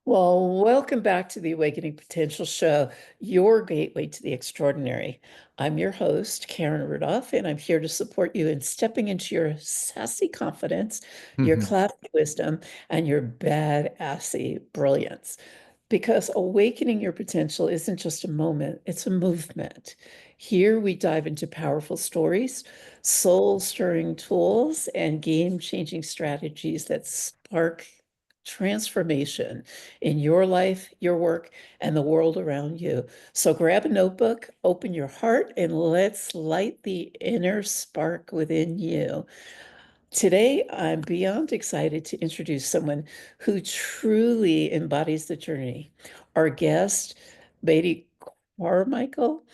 Well, welcome back to the Awakening Potential Show, your gateway to the extraordinary. I'm your host, Karen Rudolf, and I'm here to support you in stepping into your sassy confidence, your Mhm. classy wisdom, and your badassy brilliance. Because awakening your potential isn't just a moment, it's a movement. Here we dive into powerful stories, soul-stirring tools, and game-changing strategies that spark transformation in your life, your work, and the world around you. So grab a notebook, open your heart, and let's light the inner spark within you. Today, I'm beyond excited to introduce someone who truly embodies the journey. Our guest, Beatty Carmichael,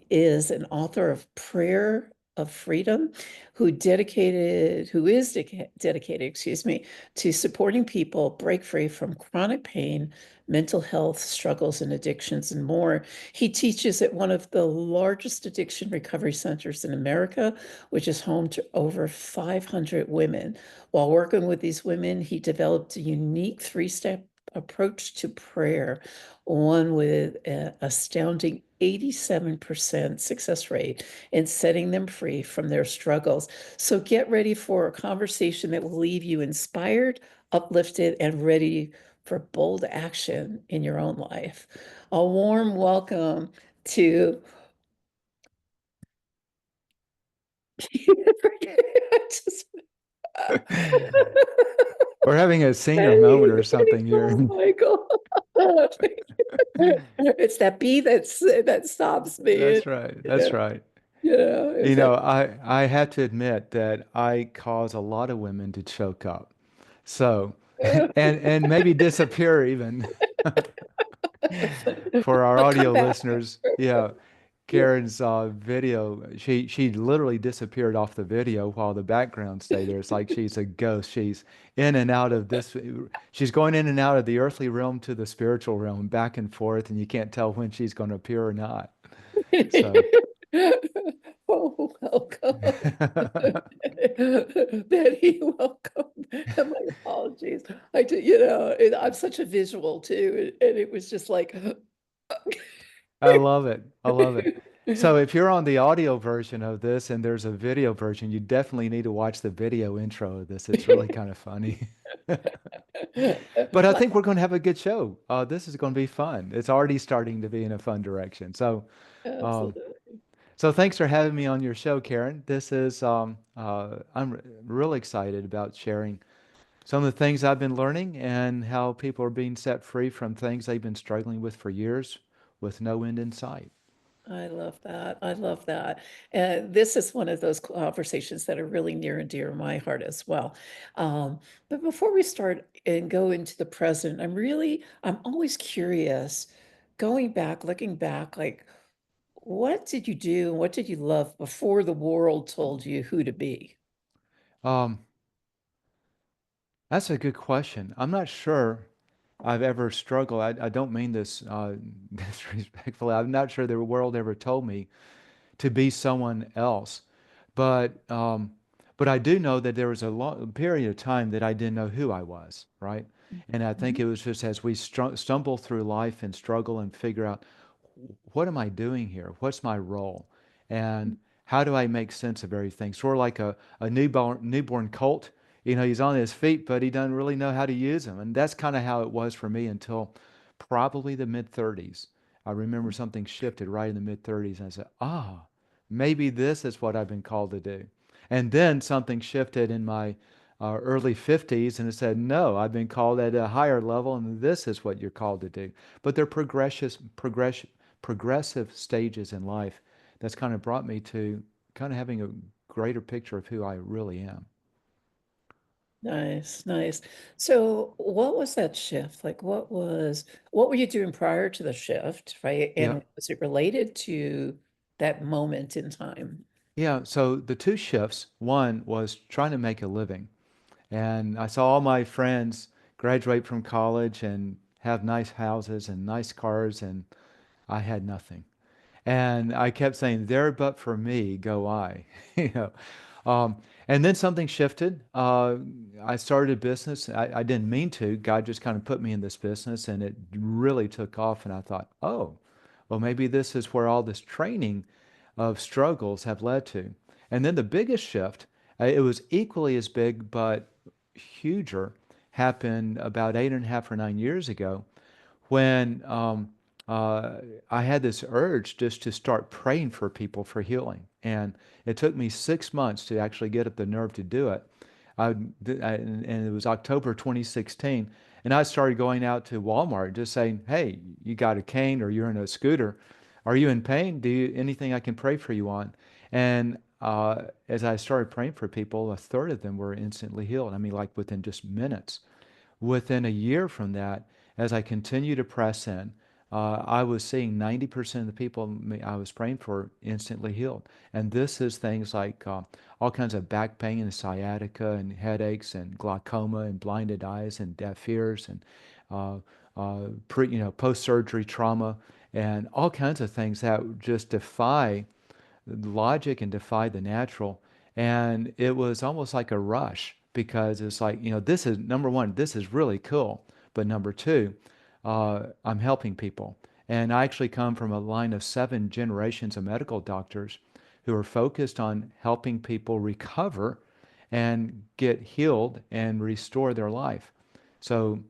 is an author of Prayer of Freedom, who is dedicated, excuse me, to supporting people break free from chronic pain, mental health struggles, and addictions, and more. He teaches at one of the largest addiction recovery centers in America, which is home to over 500 women. While working with these women, he developed a unique three-step approach to prayer, one with an astounding 87% success rate in setting them free from their struggles. So get ready for a conversation that will leave you inspired, uplifted, and ready for bold action in your own life. A warm welcome to I just We're having a senior Hey, moment or something here. oh my God. It's that bee that stops me. That's right. You That's know, right. it's that. I have to admit that I cause a lot of women to choke up. So, and maybe disappear even for our But come audio back. listeners. Yeah, Karen's video, she literally disappeared off the video while the background stayed there. It's like she's a ghost. She's in and out of this. She's going in and out of the earthly realm to the spiritual realm, back and forth, and you can't tell when she's going to appear or not. So, Oh, welcome. Betty, welcome. And my apologies. I'm such a visual too, and it was just like, I love it. I love it. So if you're on the audio version of this and there's a video version, you definitely need to watch the video intro of this. It's really kind of funny. But I like, think we're going to have a good show. This is going to be fun. It's already starting to be in a fun direction. Um, absolutely. so thanks for having me on your show, Karen. I'm real excited about sharing some of the things I've been learning and how people are being set free from things they've been struggling with for years with no end in sight. I love that. I love that. And this is one of those conversations that are really near and dear to my heart as well. But before we start and go into the present, I'm always curious, going back, looking back, like, what did you do and what did you love before the world told you who to be? Um, that's a good question. I'm not sure I've ever struggled. I don't mean this disrespectfully. I'm not sure the world ever told me to be someone else. But um, but I do know that there was a long period of time that I didn't know who I was, right? And I think Mhm. it was just as we stumble through life and struggle and figure out what am I doing here? What's my role? And how do I make sense of everything? Sort of like a newborn colt. You know, he's on his feet, but he doesn't really know how to use them. And that's kind of how it was for me until probably the mid 30s. I remember something shifted right in the mid 30s, and I said, ah, maybe this is what I've been called to do. And then something shifted in my early 50s, and it said, no, I've been called at a higher level, and this is what you're called to do. But they're progressive stages in life that's kind of brought me to kind of having a greater picture of who I really am. Nice, nice. So what was that shift? Like what were you doing prior to the shift, right? Yeah. And was it related to that moment in time? Yeah. So the two shifts, one was trying to make a living. And I saw all my friends graduate from college and have nice houses and nice cars, and I had nothing. And I kept saying, "There, but for me, go I." You know, And then something shifted. I started a business. I didn't mean to. God just kind of put me in this business and it really took off. And I thought, oh, well, maybe this is where all this training of struggles have led to. And then the biggest shift, it was equally as big, but huger, happened about 8.5 or 9 years ago when uh, I had this urge just to start praying for people for healing. And it took me 6 months to actually get up the nerve to do it. And it was October 2016. And I started going out to Walmart just saying, hey, you got a cane or you're in a scooter. Are you in pain? Do you anything I can pray for you on? And as I started praying for people, a third of them were instantly healed. I mean, like within just minutes. Within a year from that, as I continued to press in, I was seeing 90% of the people I was praying for instantly healed. And this is things like all kinds of back pain and sciatica and headaches and glaucoma and blinded eyes and deaf ears and uh, post-surgery trauma and all kinds of things that just defy logic and defy the natural. And it was almost like a rush because it's like, this is number one, this is really cool. But number two, I'm helping people. And I actually come from a line of 7 generations of medical doctors who are focused on helping people recover and get healed and restore their life. So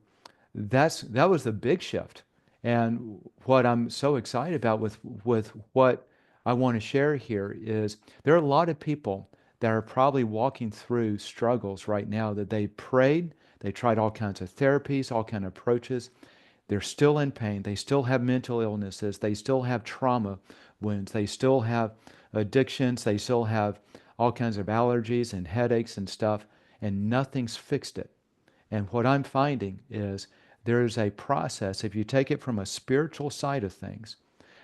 that was the big shift. And what I'm so excited about with what I want to share here is there are a lot of people that are probably walking through struggles right now that they prayed, they tried all kinds of therapies, all kinds of approaches. They're still in pain. They still have mental illnesses. They still have trauma wounds. They still have addictions. They still have all kinds of allergies and headaches and stuff, and nothing's fixed it. And what I'm finding is there's a process, if you take it from a spiritual side of things,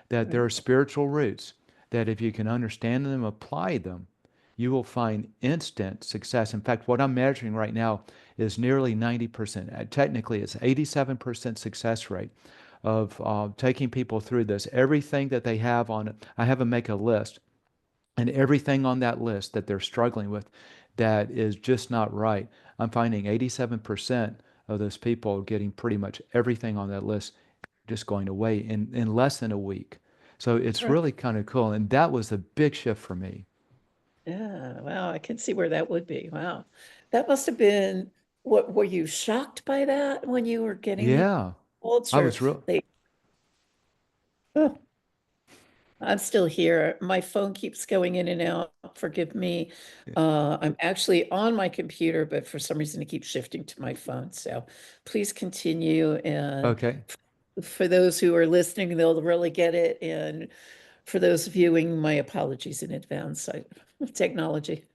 that there Right. are spiritual roots, that if you can understand them, apply them, you will find instant success. In fact, what I'm measuring right now is nearly 90%. Technically, it's 87% success rate of taking people through this. Everything that they have on it, I have them make a list, and everything on that list that they're struggling with that is just not right. I'm finding 87% of those people getting pretty much everything on that list just going away in less than a week. So it's Right. really kind of cool. And that was a big shift for me. Yeah, wow, I can see where that would be. Wow. That must have been, what, were you shocked by that when you were getting the Yeah, results, I or was real. they, oh, I'm still here. My phone keeps going in and out. Forgive me. I'm actually on my computer, but for some reason it keeps shifting to my phone. So please continue. And Okay. for those who are listening, they'll really get it. And for those viewing, my apologies in advance. Technology.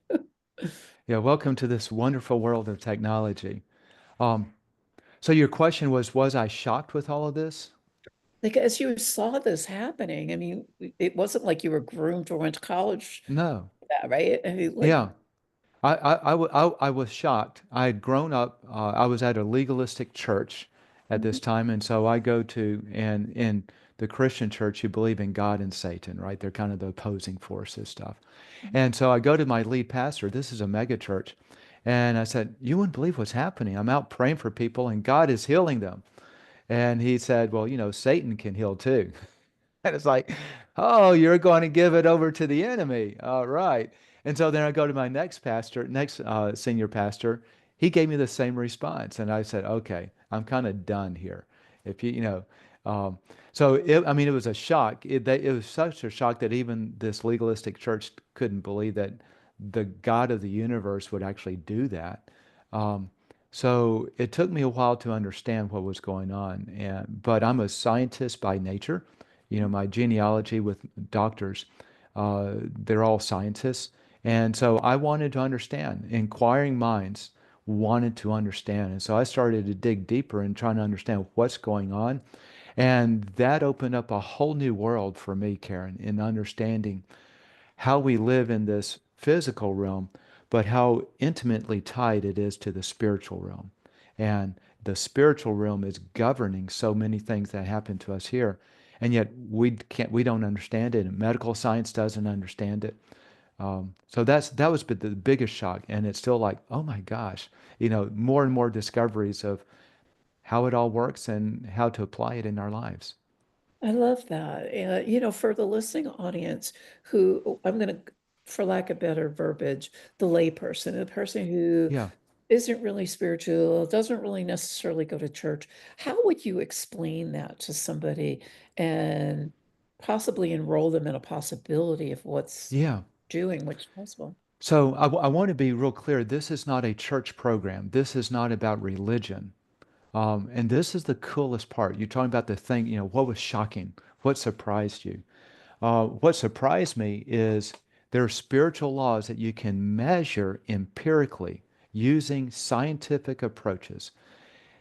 Yeah, welcome to this wonderful world of technology. Um, so your question was I shocked with all of this? Like, as you saw this happening, I mean, it wasn't like you were groomed or went to college, No. right? I mean, like, Yeah. I was shocked. I had grown up, I was at a legalistic church at this mhm, time. And so I go to, and in the Christian church, you believe in God and Satan, right? They're kind of the opposing forces stuff. mhm. And so I go to my lead pastor. This is a mega church. And I said, you wouldn't believe what's happening. I'm out praying for people and God is healing them. And he said, well, Satan can heal too. And it's like, oh, you're going to give it over to the enemy. All right. And so then I go to my next senior pastor. He gave me the same response. And I said, okay, I'm kind of done here. If um, I mean, it was a shock. It was such a shock that even this legalistic church couldn't believe that the God of the universe would actually do that. Um, so it took me a while to understand what was going on. But I'm a scientist by nature. My genealogy with doctors, they're all scientists. And so I wanted to understand. Inquiring minds wanted to understand. And so I started to dig deeper and trying to understand what's going on. And that opened up a whole new world for me, Karen, in understanding how we live in this physical realm, but how intimately tied it is to the spiritual realm. And the spiritual realm is governing so many things that happen to us here. And yet we don't understand it. And medical science doesn't understand it. So that was the biggest shock, and it's still like, oh my gosh, more and more discoveries of how it all works and how to apply it in our lives. I love that. For the listening audience who I'm going to, for lack of better verbiage, the layperson, the person who Yeah, isn't really spiritual, doesn't really necessarily go to church, how would you explain that to somebody and possibly enroll them in a possibility of what's yeah. doing, what's possible? So I want to be real clear. This is not a church program. This is not about religion. And this is the coolest part. You're talking about the thing, what was shocking? What surprised you? What surprised me is there are spiritual laws that you can measure empirically using scientific approaches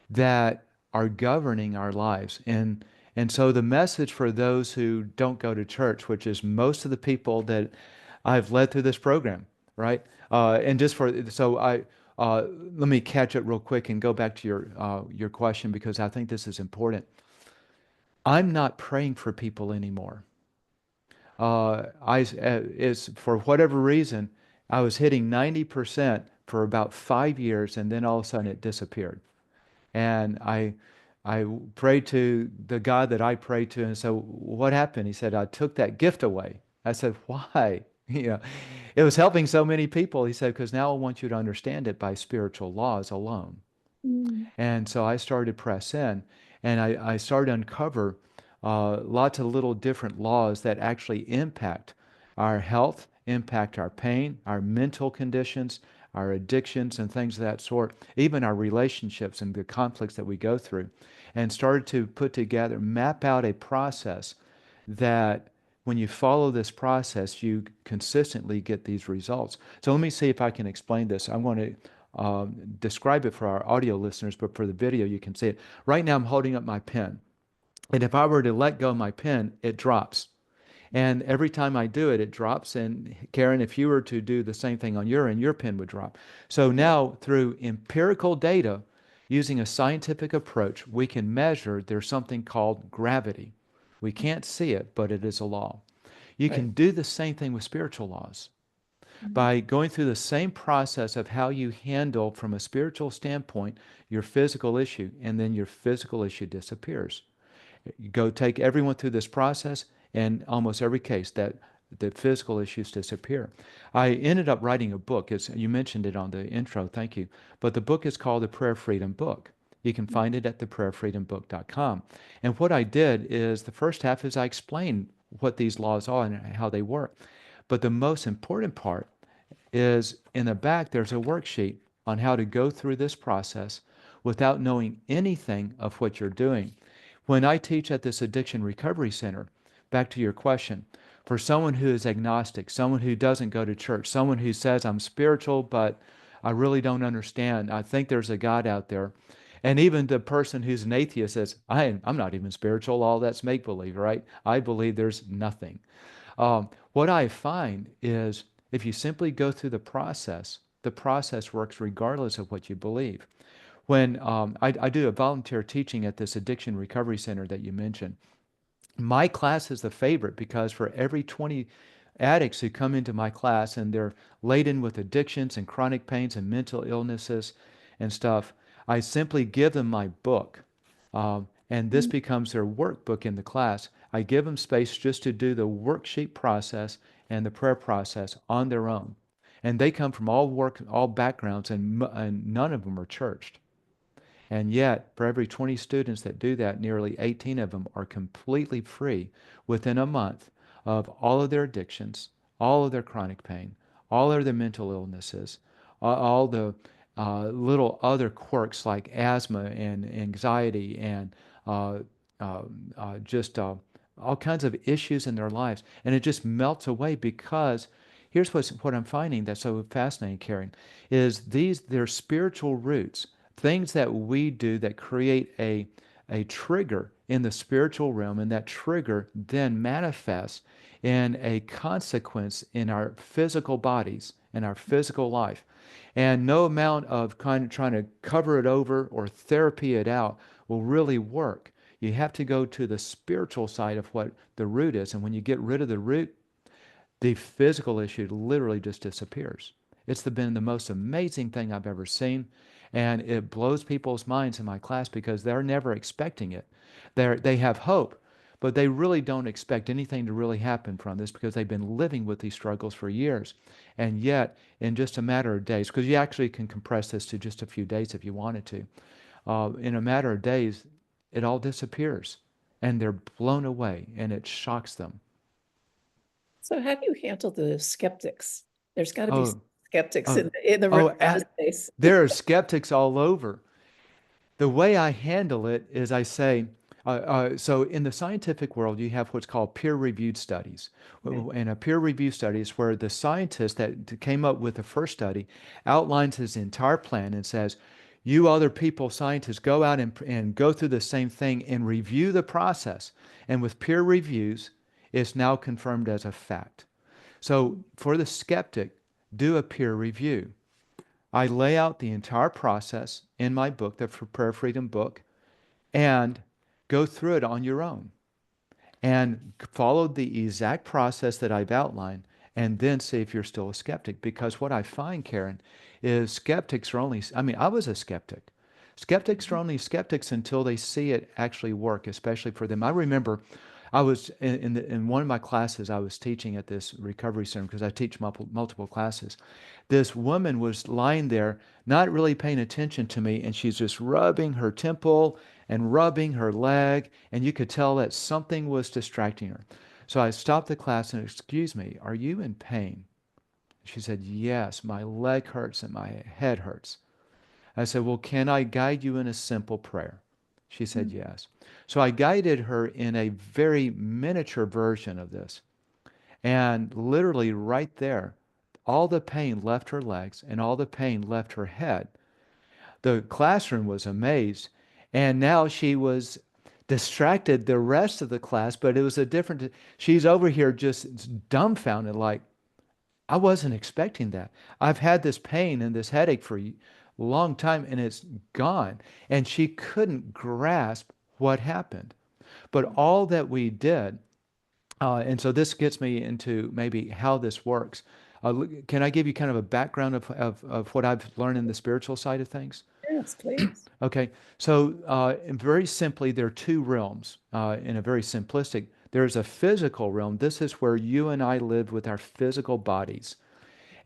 that are governing our lives. And so the message for those who don't go to church, which is most of the people that I've led through this program, right? And just for so I let me catch it real quick and go back to your question because I think this is important. I'm not praying for people anymore. Is for whatever reason I was hitting 90% for about 5 years, and then all of a sudden it disappeared. And I prayed to the God that I prayed to, and so what happened? He said, I took that gift away. I said, why? You know, it was helping so many people. He said, because now I want you to understand it by spiritual laws alone. Mm. And so I started to press in, and I started to uncover lots of little different laws that actually impact our health, impact our pain, our mental conditions, our addictions, and things of that sort, even our relationships and the conflicts that we go through, and started to put together, map out a process that when you follow this process, you consistently get these results. So let me see if I can explain this. I'm going to describe it for our audio listeners, but for the video, you can see it. Right now, I'm holding up my pen. And if I were to let go of my pen, it drops. And every time I do it, it drops. And Karen, if you were to do the same thing on your end, your pen would drop. So Right. now, through empirical data, using a scientific approach, we can measure there's something called gravity. We can't see it, but it is a law. You Right. can do the same thing with spiritual laws Mm. by going through the same process of how you handle, from a spiritual standpoint, your physical issue, and then your physical issue disappears. You go take everyone through this process, and almost every case that the physical issues disappear. I ended up writing a book. You mentioned it on the intro, thank you. But the book is called The Prayer Freedom Book. You can find it at theprayerfreedombook.com. And what I did is the first half is I explained what these laws are and how they work. But the most important part is in the back, there's a worksheet on how to go through this process without knowing anything of what you're doing. When I teach at this addiction recovery center, back to your question, for someone who is agnostic, someone who doesn't go to church, someone who says, I'm spiritual, but I really don't understand. I think there's a God out there. And even the person who's an atheist says, I'm not even spiritual. All that's make believe, right? I believe there's nothing. What I find is if you simply go through the process works regardless of what you believe. When I do a volunteer teaching at this addiction recovery center that you mentioned, my class is the favorite because for every 20 addicts who come into my class and they're laden with addictions and chronic pains and mental illnesses and stuff, I simply give them my book. And this Mm. becomes their workbook in the class. I give them space just to do the worksheet process and the prayer process on their own. And they come from all backgrounds, and none of them are churched. And yet, for every 20 students that do that, nearly 18 of them are completely free within a month of all of their addictions, all of their chronic pain, all of their mental illnesses, all the little other quirks like asthma and anxiety and uh, just all kinds of issues in their lives. And it just melts away because here's what I'm finding that's so fascinating, Karen, is their spiritual roots, things that we do that create a trigger in the spiritual realm, and that trigger then manifests in a consequence in our physical bodies, in our physical life. And no amount of kind of trying to cover it over or therapy it out will really work. You have to go to the spiritual side of what the root is. And when you get rid of the root, the physical issue literally just disappears. Been the most amazing thing I've ever seen. And it blows people's minds in my class because they're never expecting it. They have hope, but they really don't expect anything to really happen from this because they've been living with these struggles for years. And yet, in just a matter of days, because you actually can compress this to just a few days if you wanted to, in a matter of days, it all disappears and they're blown away and it shocks them. So how do you handle the skeptics? There's got to be Oh, skeptics oh, in the room in this case. there are skeptics all over. The way I handle it is I say, so in the scientific world, you have what's called peer-reviewed studies. Okay. And a peer-reviewed study is where the scientist that came up with the first study outlines his entire plan and says, you other people, scientists, go out and go through the same thing and review the process. And with peer reviews, it's now confirmed as a fact. So for the skeptic, do a peer review. I lay out the entire process in my book, the Prayer Freedom book, and go through it on your own and follow the exact process that I've outlined and then see if you're still a skeptic. Because what I find, Karen, is skeptics are only, I mean, I was a skeptic. Skeptics are only skeptics until they see it actually work, especially for them. I remember I was in one of my classes, I was teaching at this recovery center because I teach multiple classes. This woman was lying there, not really paying attention to me, and she's just rubbing her temple and rubbing her leg, and you could tell that something was distracting her. So I stopped the class and, excuse me, are you in pain? She said, yes, my leg hurts and my head hurts. I said, well, can I guide you in a simple prayer? She said, Mm. yes. So I guided her in a very miniature version of this. And literally right there, all the pain left her legs and all the pain left her head. The classroom was amazed. And now she was distracted the rest of the class, but it was a different, she's over here just dumbfounded, like, I wasn't expecting that. I've had this pain and this headache for a long time and it's gone. And she couldn't grasp what happened. But all that we did, and so this gets me into maybe how this works. Can I give you kind of a background of what I've learned in the spiritual side of things? Yes, please. Okay, so very simply, there are two realms in a very simplistic. There's a physical realm. This is where you and I live with our physical bodies.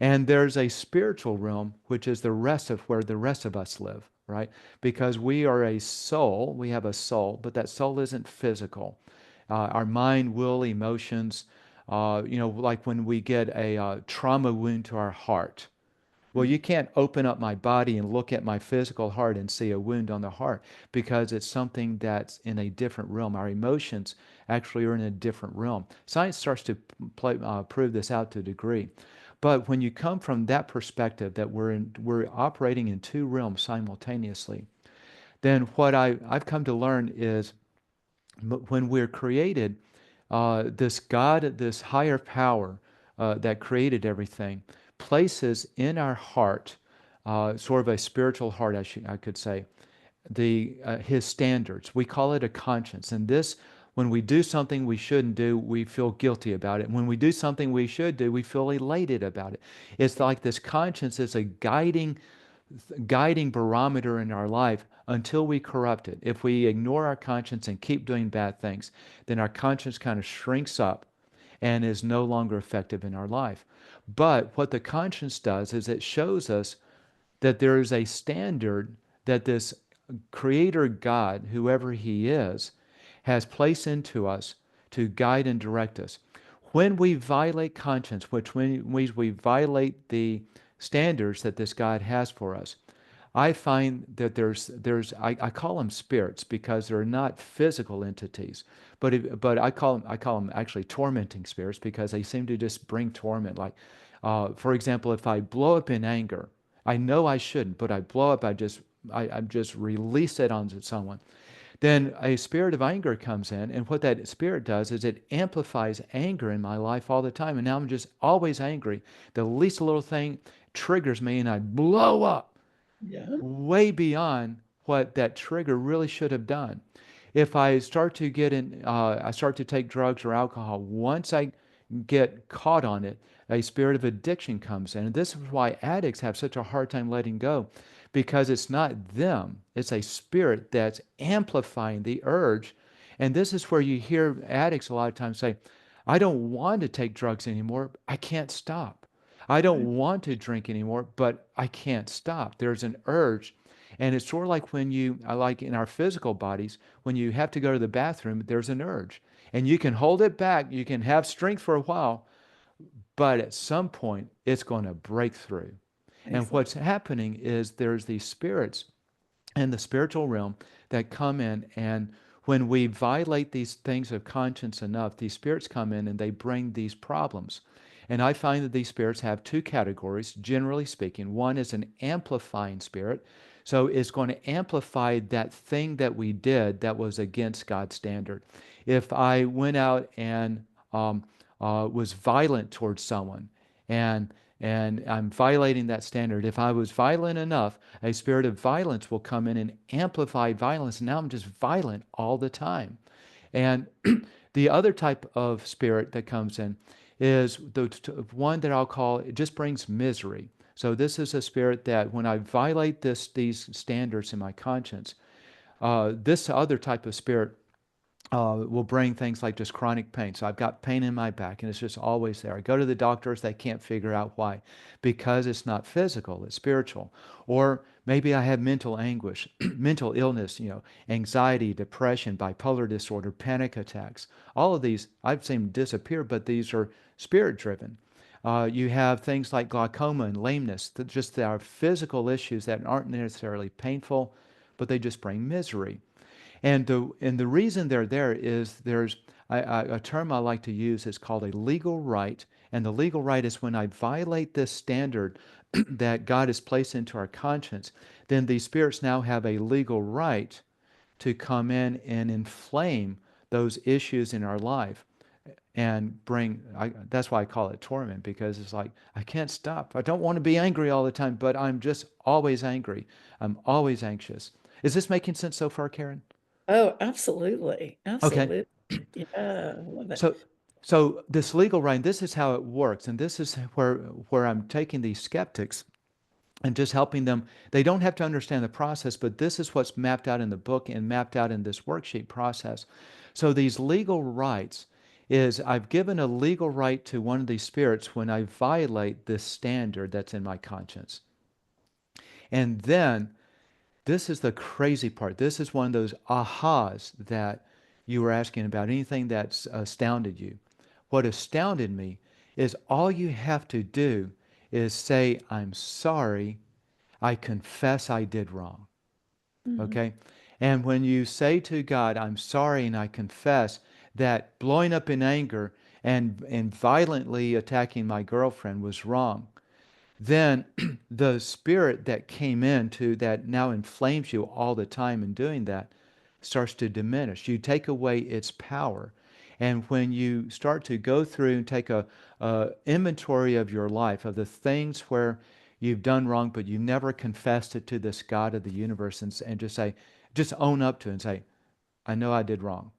And there's a spiritual realm, which is the rest of where the rest of us live, right? Because we are a soul, we have a soul, but that soul isn't physical. Our mind, will, emotions, like when we get a trauma wound to our heart. Well, Mm. you can't open up my body and look at my physical heart and see a wound on the heart because it's something that's in a different realm. Our emotions actually are in a different realm. Science starts to prove this out to a degree. But when you come from that perspective that we're operating in two realms simultaneously, then what I've come to learn is when we're created, this God, this higher power that created everything, places in our heart, sort of a spiritual heart, I could say, his standards. We call it a conscience. And this, when we do something we shouldn't do, we feel guilty about it. When we do something we should do, we feel elated about it. It's like this conscience is a guiding barometer in our life until we corrupt it. If we ignore our conscience and keep doing bad things, then our conscience kind of shrinks up and is no longer effective in our life. But what the conscience does is it shows us that there is a standard that this creator God, whoever he is, has placed into us to guide and direct us. When we violate conscience, which means we violate the standards that this God has for us, I find that I call them spirits because they're not physical entities, but I call them actually tormenting spirits because they seem to just bring torment. Like, for example, if I blow up in anger, I know I shouldn't, but I blow up, I just release it onto someone. Then a spirit of anger comes in, and what that spirit does is it amplifies anger in my life all the time, and now I'm just always angry. The least little thing triggers me, and I blow up Yeah. way beyond what that trigger really should have done. If I start to I start to take drugs or alcohol, once I get caught on it, a spirit of addiction comes in. And this is why addicts have such a hard time letting go, because it's not them, it's a spirit that's amplifying the urge. And this is where you hear addicts a lot of times say, I don't want to take drugs anymore, I can't stop. I Right. don't want to drink anymore, but I can't stop. There's an urge. And it's sort of like when you, I like in our physical bodies, when you have to go to the bathroom, there's an urge. And you can hold it back, you can have strength for a while, but at some point it's going to break through. And Exactly. what's happening is there's these spirits in the spiritual realm that come in, and when we violate these things of conscience enough, these spirits come in and they bring these problems. And I find that these spirits have two categories, generally speaking. One is an amplifying spirit. So it's going to amplify that thing that we did that was against God's standard. If I went out and was violent towards someone, and I'm violating that standard. If I was violent enough, a spirit of violence will come in and amplify violence. Now I'm just violent all the time. And the other type of spirit that comes in is the one that I'll call, it just brings misery. So this is a spirit that when I violate these standards in my conscience, this other type of spirit will bring things like just chronic pain. So I've got pain in my back and it's just always there. I go to the doctors, they can't figure out why. Because it's not physical, it's spiritual. Or maybe I have mental anguish, mental illness, anxiety, depression, bipolar disorder, panic attacks. All of these I've seen disappear, but these are spirit driven. You have things like glaucoma and lameness, that just there are physical issues that aren't necessarily painful, but they just bring misery. And the reason they're there is there's a term I like to use is called a legal right. And the legal right is when I violate this standard that God has placed into our conscience, then these spirits now have a legal right to come in and inflame those issues in our life and that's why I call it torment, because it's like, I can't stop. I don't want to be angry all the time, but I'm just always angry. I'm always anxious. Is this making sense so far, Karen? Oh, absolutely. Okay. Absolutely. Yeah, I love it. So, so this legal right, this is how it works, and this is where I'm taking these skeptics and just helping them. They don't have to understand the process, but this is what's mapped out in the book and mapped out in this worksheet process. So these legal rights is I've given a legal right to one of these spirits when I violate this standard that's in my conscience. And then this is the crazy part. This is one of those ahas that you were asking about, anything that's astounded you. What astounded me is all you have to do is say, I'm sorry, I confess I did wrong. Mhm. Okay? And when you say to God, I'm sorry and I confess, that blowing up in anger and violently attacking my girlfriend was wrong, then the spirit that came into that now inflames you all the time in doing that starts to diminish. You take away its power. And when you start to go through and take a inventory of your life, of the things where you've done wrong, but you never confessed it to this God of the universe, and just say, just own up to it and say, I know I did wrong,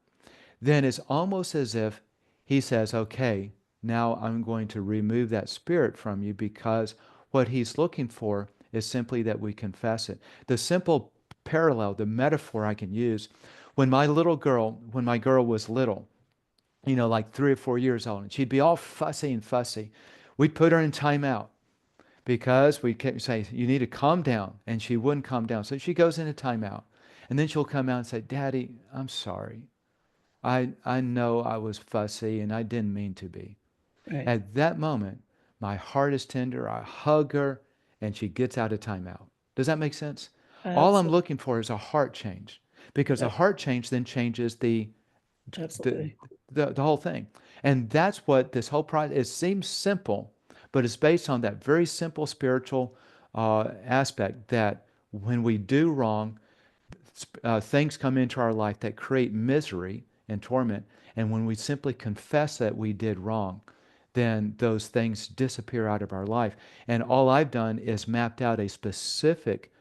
then it's almost as if he says, okay, now I'm going to remove that spirit from you, because what he's looking for is simply that we confess it. The simple parallel, the metaphor I can use, when my girl was little, like 3 or 4 years old, and she'd be all fussy and fussy, we'd put her in timeout because we kept say, you need to calm down. And she wouldn't calm down. So she goes into timeout. And then she'll come out and say, Daddy, I'm sorry. I know I was fussy and I didn't mean to be. Right. At that moment, my heart is tender. I hug her and she gets out of timeout. Does that make sense? All I'm Absolutely. looking for is a heart change, because a heart change then changes the, Absolutely. the whole thing. And that's what this whole process, it seems simple, but it's based on that very simple spiritual aspect that when we do wrong, things come into our life that create misery and torment. And when we simply confess that we did wrong, then those things disappear out of our life. And all I've done is mapped out a specific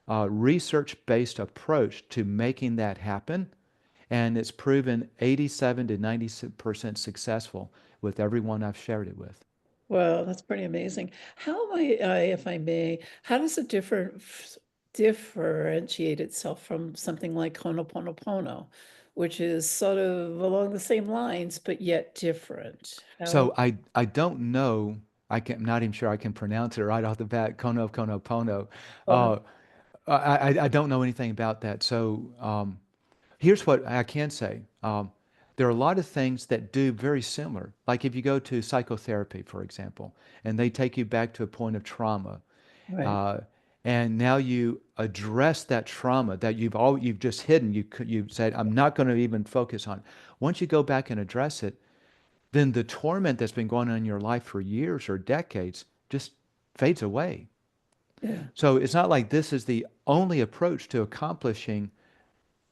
research based approach to making that happen. And it's proven 87 to 90% successful with everyone I've shared it with. Well, that's pretty amazing. How might I, if I may, how does it differentiate itself from something like Ho'oponopono, which is sort of along the same lines, but yet different? How? So I don't know. I'm not even sure I can pronounce it right off the bat. Kono pono. Oh, no. Uh, I don't know anything about that. So here's what I can say. There are a lot of things that do very similar. Like if you go to psychotherapy, for example, and they take you back to a point of trauma, Right. uh, and now you address that trauma that you've just hidden. You said, I'm not going to even focus on. Once you go back and address it, then the torment that's been going on in your life for years or decades just fades away. Yeah. So it's not like this is the only approach to accomplishing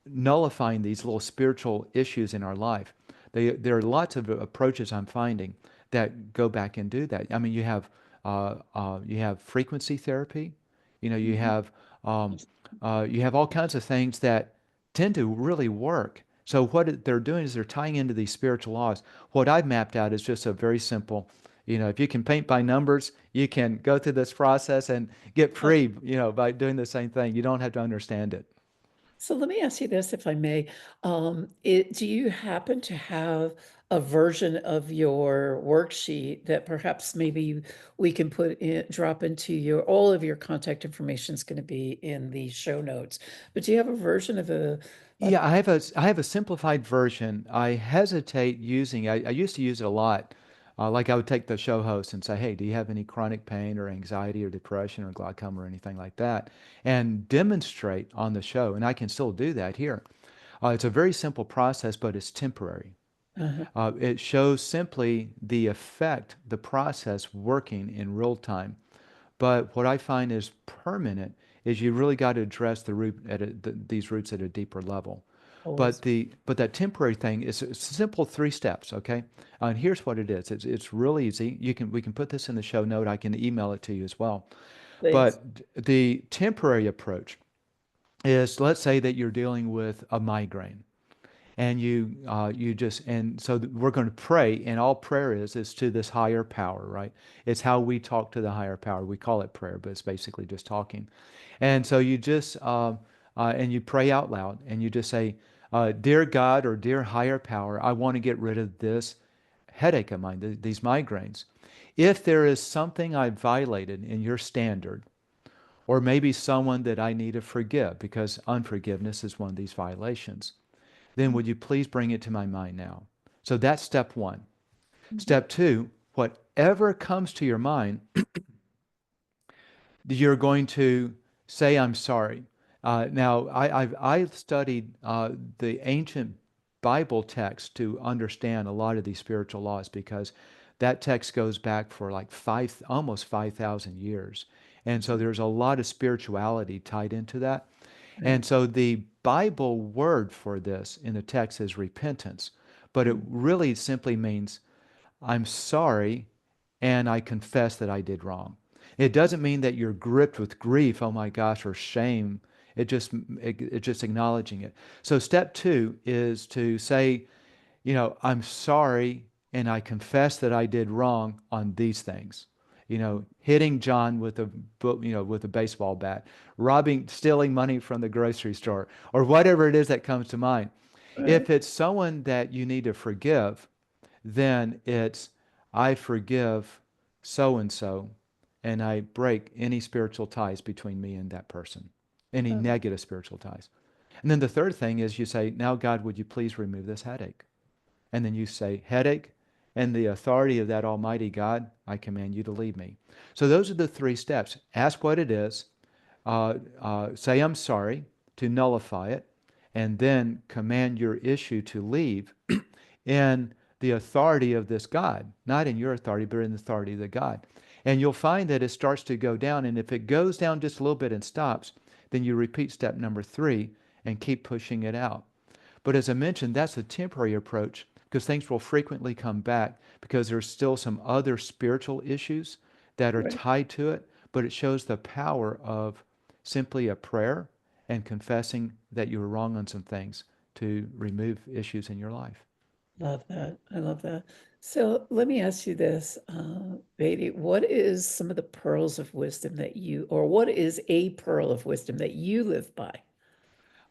nullifying these little spiritual issues in our life. There are lots of approaches I'm finding that go back and do that. I mean, you have frequency therapy, you know, Mhm. um, you have all kinds of things that tend to really work. So they're doing is they're tying into these spiritual laws. What I've mapped out is just a very simple, you know, if you can paint by numbers, you can go through this process and get Uh, free, you know, by doing the same thing. You don't have to understand it. So let me ask you this, if I may. Do you happen to have a version of your worksheet that perhaps maybe we can drop into all of your contact information is going to be in the show notes. But do you have a version of a, Yeah, I have a simplified version. I hesitate using. I used to use it a lot. Like I would take the show host and say, "Hey, do you have any chronic pain or anxiety or depression or glaucoma or anything like that?" And demonstrate on the show. And I can still do that here. It's a very simple process, but it's temporary. uh It shows simply the effect, the process working in real time. But what I find is permanent is you really got to address these roots at a deeper level. always But that temporary thing is a simple 3 steps, okay? And here's what it is. It's really easy. We can put this in the show note. I can email it to you as well. please? But the temporary approach is, let's say that you're dealing with a migraine and you just and so we're going to pray, and all prayer is to this higher power, right? It's how we talk to the higher power. We call it prayer, but it's basically just talking. And so you just and you pray out loud, and you just say, dear God, or dear higher power, I want to get rid of this headache of mine, these migraines. If there is something I've violated in your standard, or maybe someone that I need to forgive, because unforgiveness is one of these violations, then would you please bring it to my mind now? So that's step one. Mhm. Step two, whatever comes to your mind, you're going to say, I'm sorry. Now, I've studied the ancient Bible text to understand a lot of these spiritual laws, because that text goes back for like almost 5,000 years. And so there's a lot of spirituality tied into that. Right. And so the Bible word for this in the text is repentance, but it really simply means I'm sorry and I confess that I did wrong. It doesn't mean that you're gripped with grief, oh my gosh, or shame. It's just acknowledging it. So step two is to say, you know, I'm sorry and I confess that I did wrong on these things. You know, hitting John with with a baseball bat, stealing money from the grocery store, or whatever it is that comes to mind. Right. If it's someone that you need to forgive, then it's, I forgive so and I break any spiritual ties between me and that person, any Oh, negative spiritual ties. And then the third thing is you say, now, God, would you please remove this headache? And then you say, headache, and the authority of that Almighty God, I command you to leave me. So those are the 3 steps. Ask what it is, say, I'm sorry, to nullify it, and then command your issue to leave in the authority of this God, not in your authority, but in the authority of the God. And you'll find that it starts to go down. And if it goes down just a little bit and stops, then you repeat step number 3 and keep pushing it out. But as I mentioned, that's a temporary approach, because things will frequently come back because there's still some other spiritual issues that are right. tied to it. But it shows the power of simply a prayer and confessing that you were wrong on some things to remove issues in your life. Love that. I love that. So let me ask you this, Beatty, what is some of the pearls of wisdom that or what is a pearl of wisdom that you live by?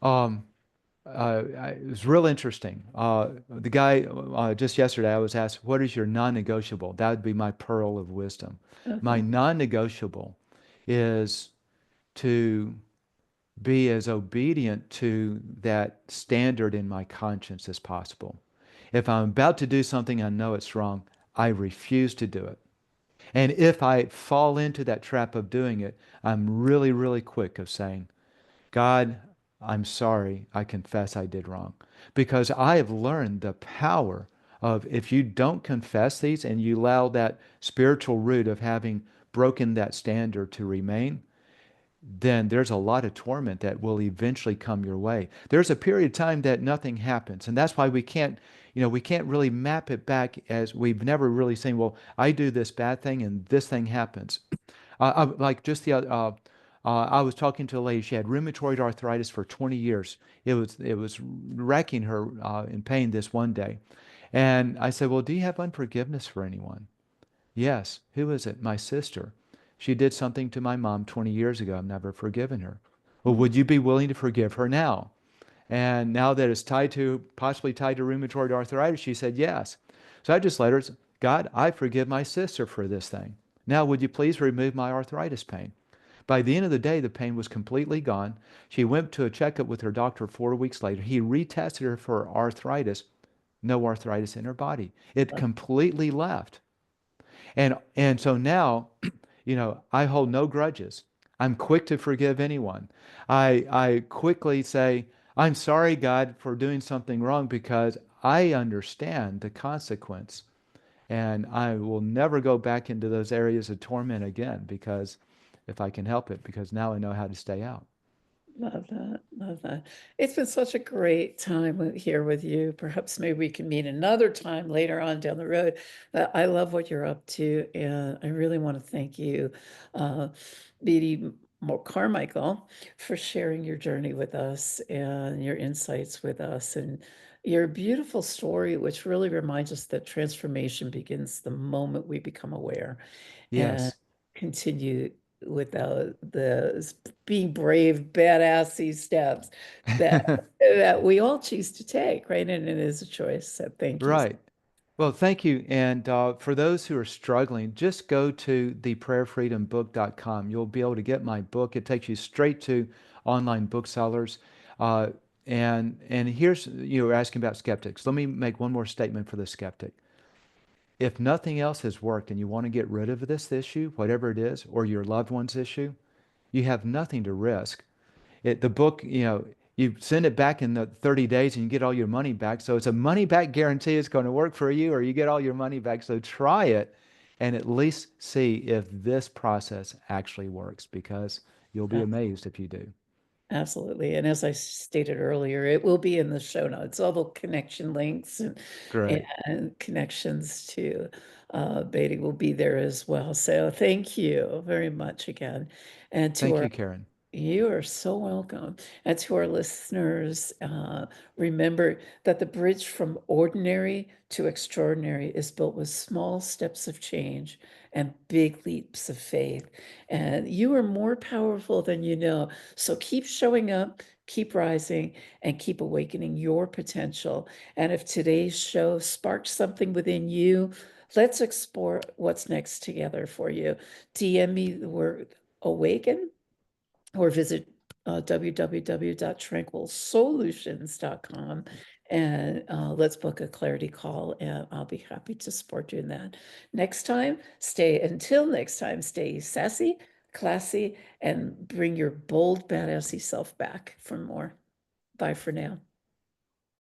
Um, it was real interesting. The guy just yesterday, I was asked, "What is your non-negotiable?" That would be my pearl of wisdom. My Okay. non-negotiable is to be as obedient to that standard in my conscience as possible. If I'm about to do something I know it's wrong, I refuse to do it. And if I fall into that trap of doing it, I'm really, really quick of saying, God, I'm sorry. I confess I did wrong. Because I have learned the power of if you don't confess these and you allow that spiritual root of having broken that standard to remain, then there's a lot of torment that will eventually come your way. There's a period of time that nothing happens. And that's why we can't really map it back as we've never really seen, well, I do this bad thing and this thing happens. Like just I was talking to a lady. She had rheumatoid arthritis for 20 years. It was wrecking her in pain this one day, and I said, "Well, do you have unforgiveness for anyone?" Yes. Who is it? My sister. She did something to my mom 20 years ago. I've never forgiven her. Well, Mm. would you be willing to forgive her now? And now that it's possibly tied to rheumatoid arthritis, she said yes. So I just let her, God, I forgive my sister for this thing. Now, would you please remove my arthritis pain? By the end of the day, the pain was completely gone. She went to a checkup with her doctor 4 weeks later. He retested her for arthritis. No arthritis in her body. It completely left. And so now, I hold no grudges. I'm quick to forgive anyone. I quickly say, I'm sorry, God, for doing something wrong because I understand the consequence. And I will never go back into those areas of torment again because if I can help it, because now I know how to stay out. Love that. Love that. It's been such a great time here with you. Perhaps maybe we can meet another time later on down the road. I love what you're up to, and I really want to thank you, uh, Beatty Carmichael, for sharing your journey with us and your insights with us and your beautiful story, which really reminds us that transformation begins the moment we become aware and Yes. continue without the being brave, badassy steps that that we all choose to take, right? And it is a choice. So thank you. Right. Well, thank you. And for those who are struggling, just go to theprayerfreedombook.com. You'll be able to get my book. It takes you straight to online booksellers. Uh, and here's, you were asking about skeptics. Let me make one more statement for the skeptic. If nothing else has worked and you want to get rid of this issue, whatever it is, or your loved one's issue, you have nothing to risk. The book, you send it back in the 30 days and you get all your money back. So it's a money back guarantee. It's going to work for you or you get all your money back. So try it and at least see if this process actually works because you'll be Uh, amazed if you do. Absolutely. And as I stated earlier, it will be in the show notes, all the connection links Great. and connections to Beatty will be there as well. So thank you very much again. And to Thank our you, Karen. You are so welcome. And to our listeners, remember that the bridge from ordinary to extraordinary is built with small steps of change and big leaps of faith. And you are more powerful than you know. So keep showing up, keep rising, and keep awakening your potential. And if today's show sparked something within you, let's explore what's next together for you. DM me the word awaken or visit www.tranquilsolutions.com and let's book a clarity call and I'll be happy to support you in that. Until next time, stay sassy, classy, and bring your bold, badassy self back for more. Bye for now.